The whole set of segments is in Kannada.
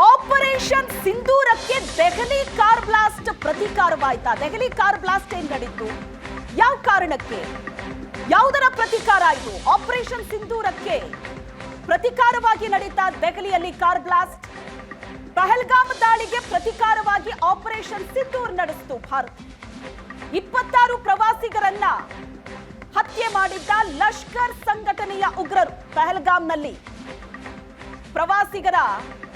ಆಪರೇಷನ್ ಸಿಂಧೂರಕ್ಕೆ ದೆಹಲಿ ಕಾರ್ ಬ್ಲಾಸ್ಟ್ ಪ್ರತೀಕಾರವಾಯ್ತಾ? ದೆಹಲಿ ಕಾರ್ ಬ್ಲಾಸ್ಟ್ ಏನ್ ನಡೀತು? ಯಾವ ಕಾರಣಕ್ಕೆ? ಯಾವುದರ ಪ್ರತೀಕಾರ ಇದು? ಆಪರೇಷನ್ ಸಿಂಧೂರಕ್ಕೆ ಪ್ರತೀಕಾರವಾಗಿ ನಡೀತಾ ದೆಹಲಿಯಲ್ಲಿ ಕಾರ್ ಬ್ಲಾಸ್ಟ್. ಪಹಲ್ಗಾಮ್ ದಾಳಿಗೆ ಪ್ರತೀಕಾರವಾಗಿ ಆಪರೇಷನ್ ಸಿಂಧೂರ್ ನಡೆಸಿತು ಭಾರತ. 26 ಪ್ರವಾಸಿಗರನ್ನ ಹತ್ಯೆ ಮಾಡಿದ್ದ ಲಷ್ಕರ್ ಸಂಘಟನೆಯ ಉಗ್ರರು ಪಹಲ್ಗಾಮ್ನಲ್ಲಿ ಪ್ರವಾಸಿಗರ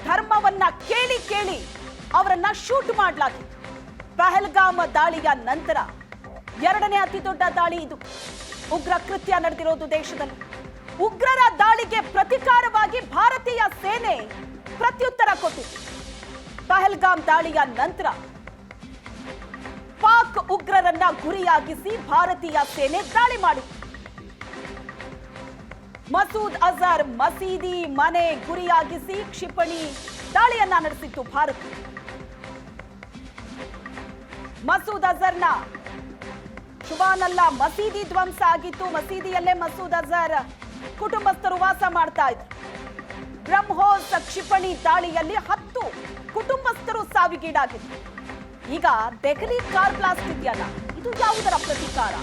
ಧರ್ಮವನ್ನ ಕೇಳಿ ಕೇಳಿ ಅವರನ್ನ ಶೂಟ್ ಮಾಡಲಾಗಿತ್ತು. ಪಹಲ್ಗಾಮ್ ದಾಳಿಯ ನಂತರ ಎರಡನೇ ಅತಿ ದೊಡ್ಡ ದಾಳಿ ಇದು. ಉಗ್ರ ಕೃತ್ಯ ನಡೆದಿರೋದು ದೇಶದಲ್ಲಿ. ಉಗ್ರರ ದಾಳಿಗೆ ಪ್ರತೀಕಾರವಾಗಿ ಭಾರತೀಯ ಸೇನೆ ಪ್ರತ್ಯುತ್ತರ ಕೊಟ್ಟಿತ್ತು. ಪಹಲ್ಗಾಮ್ ದಾಳಿಯ ನಂತರ ಪಾಕ್ ಉಗ್ರರನ್ನ ಗುರಿಯಾಗಿಸಿ ಭಾರತೀಯ ಸೇನೆ ದಾಳಿ ಮಾಡಿತ್ತು. ಮಸೂದ್ ಅಜರ್ ಮಸೀದಿ ಮನೆ ಗುರಿಯಾಗಿಸಿ ಕ್ಷಿಪಣಿ ದಾಳಿಯನ್ನ ನಡೆಸಿತ್ತು ಭಾರತ. ಮಸೂದ್ ಅಜರ್ನ ಶುಭಾನಲ್ಲ ಮಸೀದಿ ಧ್ವಂಸ ಆಗಿತ್ತು. ಮಸೀದಿಯಲ್ಲೇ ಮಸೂದ್ ಅಜರ್ ಕುಟುಂಬಸ್ಥರು ವಾಸ ಮಾಡ್ತಾ ಇದ್ರು. ಬ್ರಹ್ಮೋಸ್ ಕ್ಷಿಪಣಿ ದಾಳಿಯಲ್ಲಿ 10 ಕುಟುಂಬಸ್ಥರು ಸಾವಿಗೀಡಾಗಿದ್ರು. ಈಗ ದೆಹಲಿ ಕಾರ್ ಬ್ಲಾಸ್ಟ್ ಇದೆಯಲ್ಲ, ಇದು ಯಾವುದರ ಪ್ರತೀಕಾರ?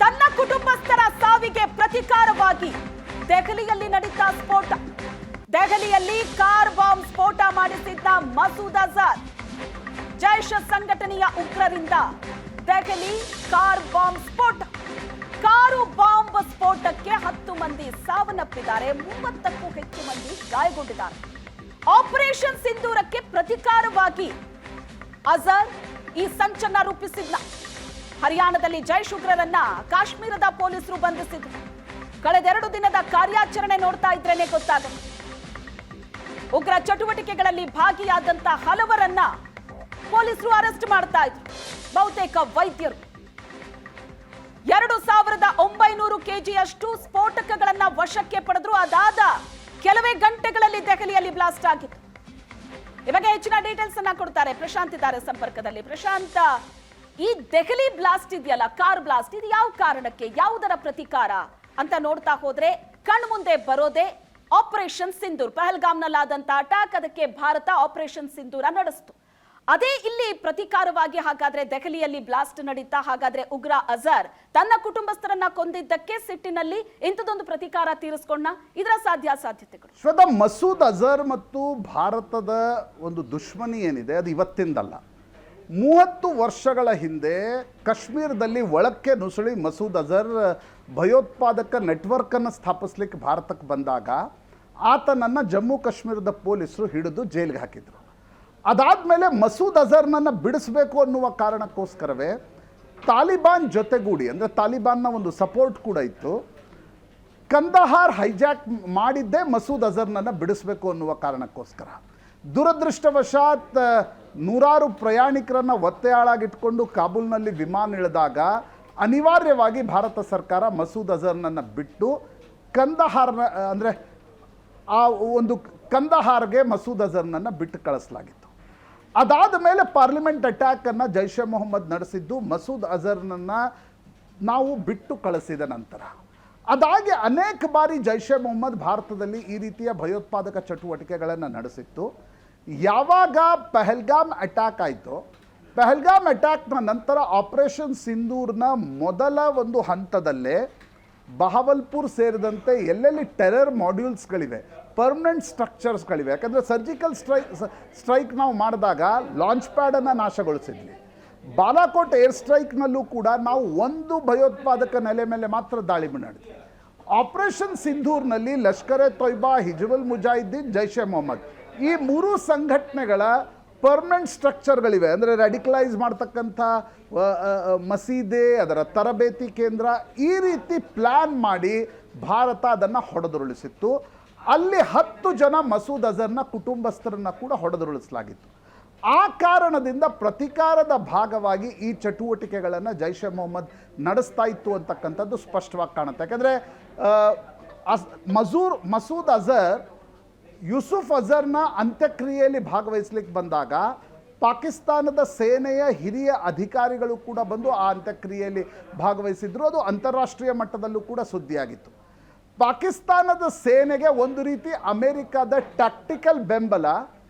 ತನ್ನ ಕುಟುಂಬಸ್ಥರ ಸಾವಿಗೆ ಪ್ರತೀಕಾರವಾಗಿ ದೆಹಲಿಯಲ್ಲಿ ನಡೀತಾ ಸ್ಫೋಟ. ದೆಹಲಿಯಲ್ಲಿ ಕಾರ್ ಬಾಂಬ್ ಸ್ಫೋಟ ಮಾಡಿಸಿದ್ದ ಮಸೂದ್ ಅಜರ್ ಜೈಷ್ ಸಂಘಟನೆಯ ಉಗ್ರರಿಂದ ದೆಹಲಿ ಕಾರ್ ಬಾಂಬ್ ಸ್ಫೋಟ. ಕಾರು ಬಾಂಬ್ ಸ್ಫೋಟಕ್ಕೆ 10 ಮಂದಿ ಸಾವನ್ನಪ್ಪಿದ್ದಾರೆ, 30ಕ್ಕೂ ಹೆಚ್ಚು ಮಂದಿ ಗಾಯಗೊಂಡಿದ್ದಾರೆ. ಆಪರೇಷನ್ ಸಿಂಧೂರಕ್ಕೆ ಪ್ರತೀಕಾರವಾಗಿ ಅಜರ್ ಈ ಸಂಚನ್ನ ರೂಪಿಸಿದ್ದ. ಹರಿಯಾಣದಲ್ಲಿ ಜೈಷ್ ಉಗ್ರರನ್ನ ಕಾಶ್ಮೀರದ ಪೊಲೀಸರು ಬಂಧಿಸಿದ್ರು. ಕಳೆದ 2 ದಿನದ ಕಾರ್ಯಾಚರಣೆ ನೋಡ್ತಾ ಇದ್ರೇನೆ ಗೊತ್ತಾಗುತ್ತೆ. ಉಗ್ರ ಚಟುವಟಿಕೆಗಳಲ್ಲಿ ಭಾಗಿಯಾದಂತ ಹಲವರನ್ನ ಪೊಲೀಸರು ಅರೆಸ್ಟ್ ಮಾಡ್ತಾ ಇದ್ರು. ಬಹುತೇಕ ವೈದ್ಯರು 2900 ಕೆಜಿಯಷ್ಟು ಸ್ಫೋಟಕಗಳನ್ನ ವಶಕ್ಕೆ ಪಡೆದ್ರು. ಅದಾದ ಕೆಲವೇ ಗಂಟೆಗಳಲ್ಲಿ ದೆಹಲಿಯಲ್ಲಿ ಬ್ಲಾಸ್ಟ್ ಆಗಿತ್ತು. ಈ ಬಗ್ಗೆ ಹೆಚ್ಚಿನ ಡೀಟೇಲ್ಸ್ ಅನ್ನ ಕೊಡ್ತಾರೆ ಪ್ರಶಾಂತ್ ಇದ್ದಾರೆ ಸಂಪರ್ಕದಲ್ಲಿ. ಪ್ರಶಾಂತ್, ಈ ದೆಹಲಿ ಬ್ಲಾಸ್ಟ್ ಇದೆಯಲ್ಲ, ಕಾರ್ ಬ್ಲಾಸ್ಟ್, ಇದು ಯಾವ ಕಾರಣಕ್ಕೆ, ಯಾವುದರ ಪ್ರತೀಕಾರ ಅಂತ ನೋಡ್ತಾ ಹೋದ್ರೆ ಕಣ್ಮುಂದೆ ಬರೋದೇ ಆಪರೇಷನ್ ಸಿಂಧೂರ್. ಪಹಲ್ಗಾಮ್ನಲ್ಲಾದಂತ ಅಟ್ಯಾಕ್, ಅದಕ್ಕೆ ಭಾರತ ಆಪರೇಷನ್ ಸಿಂಧೂರ ನಡೆಸಿತು. ಅದೇ ಇಲ್ಲಿ ಪ್ರತೀಕಾರವಾಗಿ ಹಾಗಾದ್ರೆ ದೆಹಲಿಯಲ್ಲಿ ಬ್ಲಾಸ್ಟ್ ನಡೀತಾ? ಹಾಗಾದ್ರೆ ಉಗ್ರ ಅಜರ್ ತನ್ನ ಕುಟುಂಬಸ್ಥರನ್ನ ಕೊಂದಿದ್ದಕ್ಕೆ ಸಿಟ್ಟಿನಲ್ಲಿ ಇಂಥದೊಂದು ಪ್ರತೀಕಾರ ತೀರಿಸಿಕೊಂಡ? ಇದರ ಸಾಧ್ಯತೆಗಳು? ಶ್ವೇತಾ, ಮಸೂದ್ ಅಜರ್ ಮತ್ತು ಭಾರತದ ಒಂದು ದುಶ್ಮನಿ ಏನಿದೆ ಅದು ಇವತ್ತಿಂದಲ್ಲ. 30 ವರ್ಷಗಳ ಹಿಂದೆ ಕಾಶ್ಮೀರದಲ್ಲಿ ಒಳಕ್ಕೆ ನುಸುಳಿ ಮಸೂದ್ ಅಜರ್ ಭಯೋತ್ಪಾದಕ ನೆಟ್ವರ್ಕನ್ನು ಸ್ಥಾಪಿಸ್ಲಿಕ್ಕೆ ಭಾರತಕ್ಕೆ ಬಂದಾಗ ಆತನನ್ನು ಜಮ್ಮು ಕಾಶ್ಮೀರದ ಪೊಲೀಸರು ಹಿಡಿದು ಜೈಲಿಗೆ ಹಾಕಿದ್ರು. ಅದಾದಮೇಲೆ ಮಸೂದ್ ಅಜರ್ನನ್ನು ಬಿಡಿಸಬೇಕು ಅನ್ನುವ ಕಾರಣಕ್ಕೋಸ್ಕರವೇ ತಾಲಿಬಾನ್ ಜೊತೆಗೂಡಿ, ಅಂದರೆ ತಾಲಿಬಾನ್ನ ಒಂದು ಸಪೋರ್ಟ್ ಕೂಡ ಇತ್ತು, ಕಂದಹಾರ್ ಹೈಜಾಕ್ ಮಾಡಿದ್ದೇ ಮಸೂದ್ ಅಜರ್ನನ್ನು ಬಿಡಿಸಬೇಕು ಅನ್ನುವ ಕಾರಣಕ್ಕೋಸ್ಕರ. ದುರದೃಷ್ಟವಶಾತ್ 100 ಪ್ರಯಾಣಿಕರನ್ನು ಒತ್ತೆಯಾಳಾಗಿಟ್ಕೊಂಡು ಕಾಬೂಲ್ನಲ್ಲಿ ವಿಮಾನ ಇಳಿದಾಗ ಅನಿವಾರ್ಯವಾಗಿ ಭಾರತ ಸರ್ಕಾರ ಮಸೂದ್ ಅಜರ್ನನ್ನು ಬಿಟ್ಟು ಕಂದಹಾರ್ನ, ಅಂದರೆ ಆ ಒಂದು ಕಂದಹಾರ್ಗೆ ಮಸೂದ್ ಅಜರ್ನನ್ನು ಬಿಟ್ಟು ಕಳಿಸಲಾಗಿತ್ತು. ಅದಾದ ಮೇಲೆ ಪಾರ್ಲಿಮೆಂಟ್ ಅಟ್ಯಾಕನ್ನು ಜೈಷೆ ಮೊಹಮ್ಮದ್ ನಡೆಸಿದ್ದು ಮಸೂದ್ ಅಜರ್ನನ್ನು ನಾವು ಬಿಟ್ಟು ಕಳಿಸಿದ ನಂತರ. ಅದಾಗಿ ಅನೇಕ ಬಾರಿ ಜೈಷೆ ಮೊಹಮ್ಮದ್ ಭಾರತದಲ್ಲಿ ಈ ರೀತಿಯ ಭಯೋತ್ಪಾದಕ ಚಟುವಟಿಕೆಗಳನ್ನು ನಡೆಸಿತ್ತು. ಯಾವಾಗ ಪಹಲ್ಗಾಮ್ ಅಟ್ಯಾಕ್ ಆಯಿತು, ಪಹಲ್ಗಾಮ್ ಅಟ್ಯಾಕ್ನ ನಂತರ ಆಪರೇಷನ್ ಸಿಂಧೂರ್ನ ಮೊದಲ ಒಂದು ಹಂತದಲ್ಲೇ ಬಹವಲ್ಪುರ್ ಸೇರಿದಂತೆ ಎಲ್ಲೆಲ್ಲಿ ಟೆರರ್ ಮಾಡ್ಯೂಲ್ಸ್ಗಳಿವೆ, ಪರ್ಮನೆಂಟ್ ಸ್ಟ್ರಕ್ಚರ್ಸ್ಗಳಿವೆ. ಯಾಕಂದರೆ ಸರ್ಜಿಕಲ್ ಸ್ಟ್ರೈಕ್ ನಾವು ಮಾಡಿದಾಗ ಲಾಂಚ್ ಪ್ಯಾಡನ್ನು ನಾಶಗೊಳಿಸಿದ್ವಿ. ಬಾಲಾಕೋಟ್ ಏರ್ ಸ್ಟ್ರೈಕ್ನಲ್ಲೂ ಕೂಡ ನಾವು ಒಂದು ಭಯೋತ್ಪಾದಕ ನೆಲೆ ಮೇಲೆ ಮಾತ್ರ ದಾಳಿ ಮಾಡಿದ್ವಿ. ಆಪರೇಷನ್ ಸಿಂಧೂರ್ನಲ್ಲಿ ಲಷ್ಕರ್ ಎ ತೊಯ್ಬಾ, ಹಿಜ್ಬುಲ್ ಮುಜಾಹಿದ್ದೀನ್, ಜೈಷೆ ಮೊಹಮ್ಮದ್ ಈ 3 ಸಂಘಟನೆಗಳ ಪರ್ಮನೆಂಟ್ ಸ್ಟ್ರಕ್ಚರ್ಗಳಿವೆ. ಅಂದರೆ ರ್ಯಾಡಿಕಲೈಸ್ ಮಾಡ್ತಕ್ಕಂಥ ಮಸೀದೆ, ಅದರ ತರಬೇತಿ ಕೇಂದ್ರ, ಈ ರೀತಿ ಪ್ಲ್ಯಾನ್ ಮಾಡಿ ಭಾರತ ಅದನ್ನು ಹೊಡೆದುರುಳಿಸಿತ್ತು. ಅಲ್ಲಿ 10 ಜನ ಮಸೂದ್ ಅಜರ್ನ ಕುಟುಂಬಸ್ಥರನ್ನು ಕೂಡ ಹೊಡೆದುರುಳಿಸಲಾಗಿತ್ತು. ಆ ಕಾರಣದಿಂದ ಪ್ರತೀಕಾರದ ಭಾಗವಾಗಿ ಈ ಚಟುವಟಿಕೆಗಳನ್ನು ಜೈಷೆ ಮೊಹಮ್ಮದ್ ನಡೆಸ್ತಾ ಇತ್ತು ಅಂತಕ್ಕಂಥದ್ದು ಸ್ಪಷ್ಟವಾಗಿ ಕಾಣುತ್ತೆ. ಯಾಕಂದರೆ ಮಸೂದ್ ಅಜರ್ ಯೂಸುಫ್ ಅಜರ್ನ ಅಂತ್ಯಕ್ರಿಯೆಯಲ್ಲಿ ಭಾಗವಹಿಸಲಿಕ್ಕೆ ಬಂದಾಗ ಪಾಕಿಸ್ತಾನದ ಸೇನೆಯ ಹಿರಿಯ ಅಧಿಕಾರಿಗಳು ಕೂಡ ಬಂದು ಆ ಅಂತ್ಯಕ್ರಿಯೆಯಲ್ಲಿ ಭಾಗವಹಿಸಿದ್ರು. ಅದು ಅಂತಾರಾಷ್ಟ್ರೀಯ ಮಟ್ಟದಲ್ಲೂ ಕೂಡ ಸುದ್ದಿಯಾಗಿತ್ತು. ಪಾಕಿಸ್ತಾನದ ಸೇನೆಗೆ ಒಂದು ರೀತಿ ಅಮೆರಿಕದ ಟ್ಯಾಕ್ಟಿಕಲ್ ಬೆಂಬಲ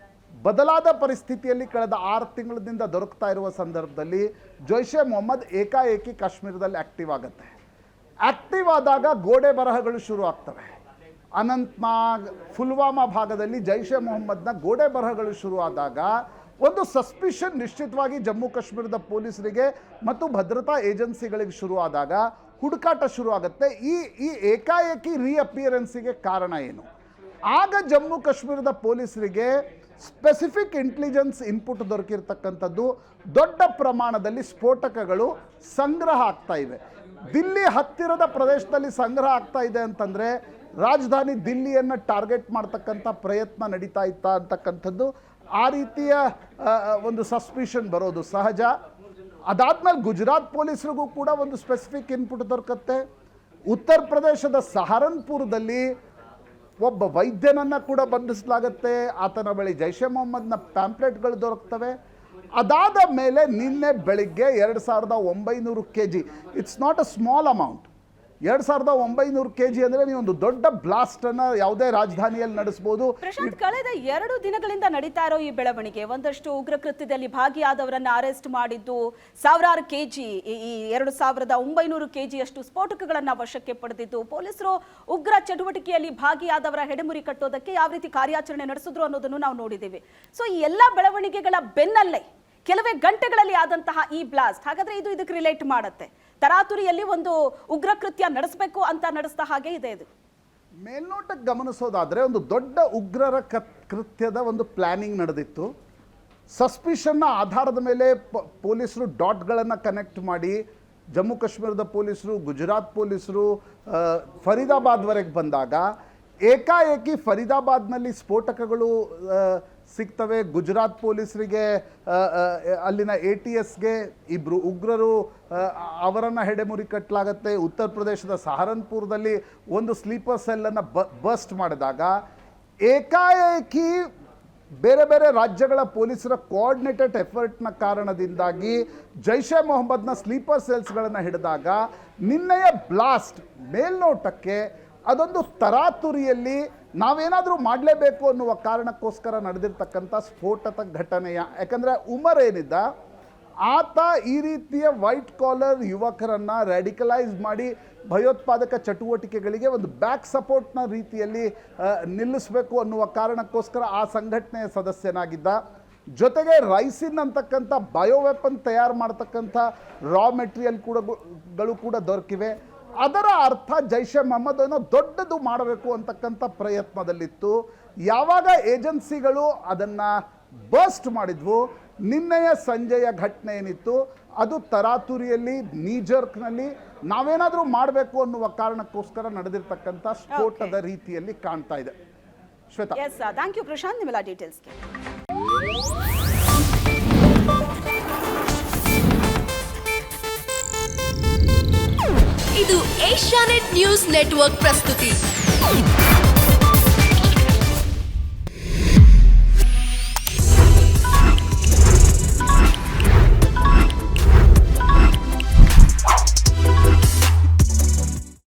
ಬದಲಾದ ಪರಿಸ್ಥಿತಿಯಲ್ಲಿ ಕಳೆದ 6 ತಿಂಗಳಿಂದ ದೊರಕ್ತಾ ಇರುವ ಸಂದರ್ಭದಲ್ಲಿ ಜೈಷೆ ಮೊಹಮ್ಮದ್ ಏಕಾಏಕಿ ಕಾಶ್ಮೀರದಲ್ಲಿ ಆಕ್ಟಿವ್ ಆಗುತ್ತೆ. ಆಕ್ಟಿವ್ ಆದಾಗ ಗೋಡೆ ಬರಹಗಳು ಶುರು ಆಗ್ತವೆ. ಅನಂತ್ನಾಗ್, ಪುಲ್ವಾಮಾ ಭಾಗದಲ್ಲಿ ಜೈಷೆ ಮೊಹಮ್ಮದ್ನ ಗೋಡೆ ಬರಹಗಳು ಶುರು ಆದಾಗ ಒಂದು ಸಸ್ಪಿಷನ್ ನಿಶ್ಚಿತವಾಗಿ ಜಮ್ಮು ಕಾಶ್ಮೀರದ ಪೊಲೀಸರಿಗೆ ಮತ್ತು ಭದ್ರತಾ ಏಜೆನ್ಸಿಗಳಿಗೆ ಶುರು ಆದಾಗ ಹುಡುಕಾಟ ಶುರು ಆಗುತ್ತೆ. ಈ ಏಕಾಏಕಿ ರೀಅಪಿಯರೆನ್ಸಿಗೆ ಕಾರಣ ಏನು? ಆಗ ಜಮ್ಮು ಕಾಶ್ಮೀರದ ಪೊಲೀಸರಿಗೆ ಸ್ಪೆಸಿಫಿಕ್ ಇಂಟೆಲಿಜೆನ್ಸ್ ಇನ್ಪುಟ್ ದೊರಕಿರ್ತಕ್ಕಂಥದ್ದು ದೊಡ್ಡ ಪ್ರಮಾಣದಲ್ಲಿ ಸ್ಫೋಟಕಗಳು ಸಂಗ್ರಹ ಆಗ್ತಾ ಇವೆ. ದಿಲ್ಲಿ ಹತ್ತಿರದ ಪ್ರದೇಶದಲ್ಲಿ ಸಂಗ್ರಹ ಆಗ್ತಾ ಇದೆ ಅಂತಂದರೆ ರಾಜಧಾನಿ ದಿಲ್ಲಿಯನ್ನು ಟಾರ್ಗೆಟ್ ಮಾಡ್ತಕ್ಕಂಥ ಪ್ರಯತ್ನ ನಡೀತಾ ಇತ್ತಾ ಅಂತಕ್ಕಂಥದ್ದು ಆ ರೀತಿಯ ಒಂದು ಸಸ್ಪಿಷನ್ ಬರೋದು ಸಹಜ. ಅದಾದ್ಮೇಲೆ ಗುಜರಾತ್ ಪೊಲೀಸರಿಗೂ ಕೂಡ ಒಂದು ಸ್ಪೆಸಿಫಿಕ್ ಇನ್ಪುಟ್ ದೊರಕುತ್ತೆ. ಉತ್ತರ ಪ್ರದೇಶದ ಸಹರನ್ಪುರದಲ್ಲಿ ಒಬ್ಬ ವೈದ್ಯನನ್ನು ಕೂಡ ಬಂಧಿಸಲಾಗುತ್ತೆ. ಆತನ ಬಳಿ ಜೈಷೆ ಮೊಹಮ್ಮದ್ನ ಪ್ಯಾಂಪ್ಲೆಟ್ಗಳು ದೊರಕ್ತವೆ. ಅದಾದ ಮೇಲೆ ನಿನ್ನೆ ಬೆಳಿಗ್ಗೆ 2900 kg, it's not a small amount. 2900 kg ಅಂದರೆ ನೀವು ಒಂದು ದೊಡ್ಡ ಬ್ಲಾಸ್ಟನ್ನು ಯಾವುದೇ ರಾಜಧಾನಿಯಲ್ಲಿ ನಡೆಸಬಹುದು. ಪ್ರಶಾಂತ್, ಕಳೆದ 2 ದಿನಗಳಿಂದ ನಡೀತಾ ಇರೋ ಈ ಬೆಳವಣಿಗೆ, ಒಂದಷ್ಟು ಉಗ್ರ ಕೃತ್ಯದಲ್ಲಿ ಭಾಗಿಯಾದವರನ್ನ ಅರೆಸ್ಟ್ ಮಾಡಿದ್ದು, ಸಾವಿರಾರು ಕೆಜಿ, ಈ 2900 kg ಸ್ಫೋಟಕಗಳನ್ನ ವಶಕ್ಕೆ ಪಡೆದಿದ್ದು, ಪೊಲೀಸರು ಉಗ್ರ ಚಟುವಟಿಕೆಯಲ್ಲಿ ಭಾಗಿಯಾದವರ ಹೆಡೆಮುರಿ ಕಟ್ಟೋದಕ್ಕೆ ಯಾವ ರೀತಿ ಕಾರ್ಯಾಚರಣೆ ನಡೆಸಿದ್ರು ಅನ್ನೋದನ್ನು ನಾವು ನೋಡಿದ್ದೀವಿ. ಸೊ ಈ ಎಲ್ಲ ಬೆಳವಣಿಗೆಗಳ ಬೆನ್ನಲ್ಲೇ ಕೆಲವೇ ಗಂಟೆಗಳಲ್ಲಿ ಆದಂತಹ ಈ ಬ್ಲಾಸ್ಟ್, ಹಾಗಾದ್ರೆ ಇದು ಇದಕ್ಕೆ ರಿಲೇಟ್ ಮಾಡುತ್ತೆ. ತರಾತುರಿಯಲ್ಲಿ ಒಂದು ಉಗ್ರ ಕೃತ್ಯ ನಡೆಸಬೇಕು ಅಂತ ನಡೆಸಿದ ಹಾಗೆ ಇದೆ. ಇದು ಮೇಲ್ನೋಟಕ್ಕೆ ಗಮನಿಸೋದಾದರೆ ಒಂದು ದೊಡ್ಡ ಉಗ್ರರ ಕೃತ್ಯದ ಒಂದು ಪ್ಲಾನಿಂಗ್ ನಡೆದಿತ್ತು. ಸಸ್ಪಿಷನ್ನ ಆಧಾರದ ಮೇಲೆ ಪೊಲೀಸರು ಡಾಟ್ಗಳನ್ನು ಕನೆಕ್ಟ್ ಮಾಡಿ ಜಮ್ಮು ಕಾಶ್ಮೀರದ ಪೊಲೀಸರು, ಗುಜರಾತ್ ಪೊಲೀಸರು ಫರೀದಾಬಾದ್ವರೆಗೆ ಬಂದಾಗ ಏಕಾಏಕಿ ಫರೀದಾಬಾದ್ನಲ್ಲಿ ಸ್ಫೋಟಕಗಳು ಸಿಗ್ತವೆ. ಗುಜರಾತ್ ಪೊಲೀಸರಿಗೆ ಅಲ್ಲಿನ ATSಗೆ ಇಬ್ಬರು ಉಗ್ರರು ಅವರನ್ನು ಹೆಡೆಮುರಿ ಕಟ್ಟಲಾಗತ್ತೆ. ಉತ್ತರ ಪ್ರದೇಶದ ಸಹರನ್ಪುರದಲ್ಲಿ ಒಂದು ಸ್ಲೀಪರ್ ಸೆಲ್ಲನ್ನು ಬಸ್ಟ್ ಮಾಡಿದಾಗ ಏಕಾಏಕಿ ಬೇರೆ ಬೇರೆ ರಾಜ್ಯಗಳ ಪೊಲೀಸರ ಕೋಆರ್ಡಿನೇಟೆಡ್ ಎಫರ್ಟ್ನ ಕಾರಣದಿಂದಾಗಿ ಜೈಷೆ ಮೊಹಮ್ಮದ್ನ ಸ್ಲೀಪರ್ ಸೆಲ್ಸ್ಗಳನ್ನು ಹಿಡಿದಾಗ ನಿನ್ನೆಯ ಬ್ಲಾಸ್ಟ್ ಮೇಲ್ನೋಟಕ್ಕೆ ಅದೊಂದು ತರಾತುರಿಯಲ್ಲಿ ನಾವೇನಾದರೂ ಮಾಡಲೇಬೇಕು ಅನ್ನುವ ಕಾರಣಕ್ಕೋಸ್ಕರ ನಡೆದಿರ್ತಕ್ಕಂಥ ಸ್ಫೋಟದ ಘಟನೆಯ. ಯಾಕಂದರೆ ಉಮರ್ ಏನಿದ್ದ ಆತ ಈ ರೀತಿಯ ವೈಟ್ ಕಾಲರ್ ಯುವಕರನ್ನು ರ್ಯಾಡಿಕಲೈಸ್ ಮಾಡಿ ಭಯೋತ್ಪಾದಕ ಚಟುವಟಿಕೆಗಳಿಗೆ ಒಂದು ಬ್ಯಾಕ್ ಸಪೋರ್ಟ್ನ ರೀತಿಯಲ್ಲಿ ನಿಲ್ಲಿಸಬೇಕು ಅನ್ನುವ ಕಾರಣಕ್ಕೋಸ್ಕರ ಆ ಸಂಘಟನೆಯ ಸದಸ್ಯನಾಗಿದ್ದ. ಜೊತೆಗೆ ರೈಸಿನ್ ಅಂತಕ್ಕಂಥ ಬಯೋವೆಪನ್ ತಯಾರು ಮಾಡ್ತಕ್ಕಂಥ ರಾ ಮೆಟೀರಿಯಲ್ ಕೂಡ ದೊರಕಿವೆ. ಅದರ ಅರ್ಥ ಜೈಷೆ ಮೊಹಮ್ಮದ್ ಏನೋ ದೊಡ್ಡದು ಮಾಡಬೇಕು ಅಂತಕ್ಕಂಥ ಪ್ರಯತ್ನದಲ್ಲಿತ್ತು. ಯಾವಾಗ ಏಜೆನ್ಸಿಗಳು ಅದನ್ನು ಬರ್ಸ್ಟ್ ಮಾಡಿದ್ವು, ನಿನ್ನೆಯ ಸಂಜೆಯ ಘಟನೆ ಏನಿತ್ತು ಅದು ತರಾತುರಿಯಲ್ಲಿ ನೀಜರ್ಕ್ನಲ್ಲಿ ನಾವೇನಾದರೂ ಮಾಡಬೇಕು ಅನ್ನುವ ಕಾರಣಕ್ಕೋಸ್ಕರ ನಡೆದಿರ್ತಕ್ಕಂಥ ಸ್ಫೋಟದ ರೀತಿಯಲ್ಲಿ ಕಾಣ್ತಾ ಇದೆ. Shweta. Yes, thank you Prashant, ನಿಮ್ಮೆಲ್ಲ ಡೀಟೇಲ್ಸ್ಗೆ. ಇದು ಏಷ್ಯಾನೆಟ್ ನ್ಯೂಸ್ ನೆಟ್ವರ್ಕ್ ಪ್ರಸ್ತುತಿ.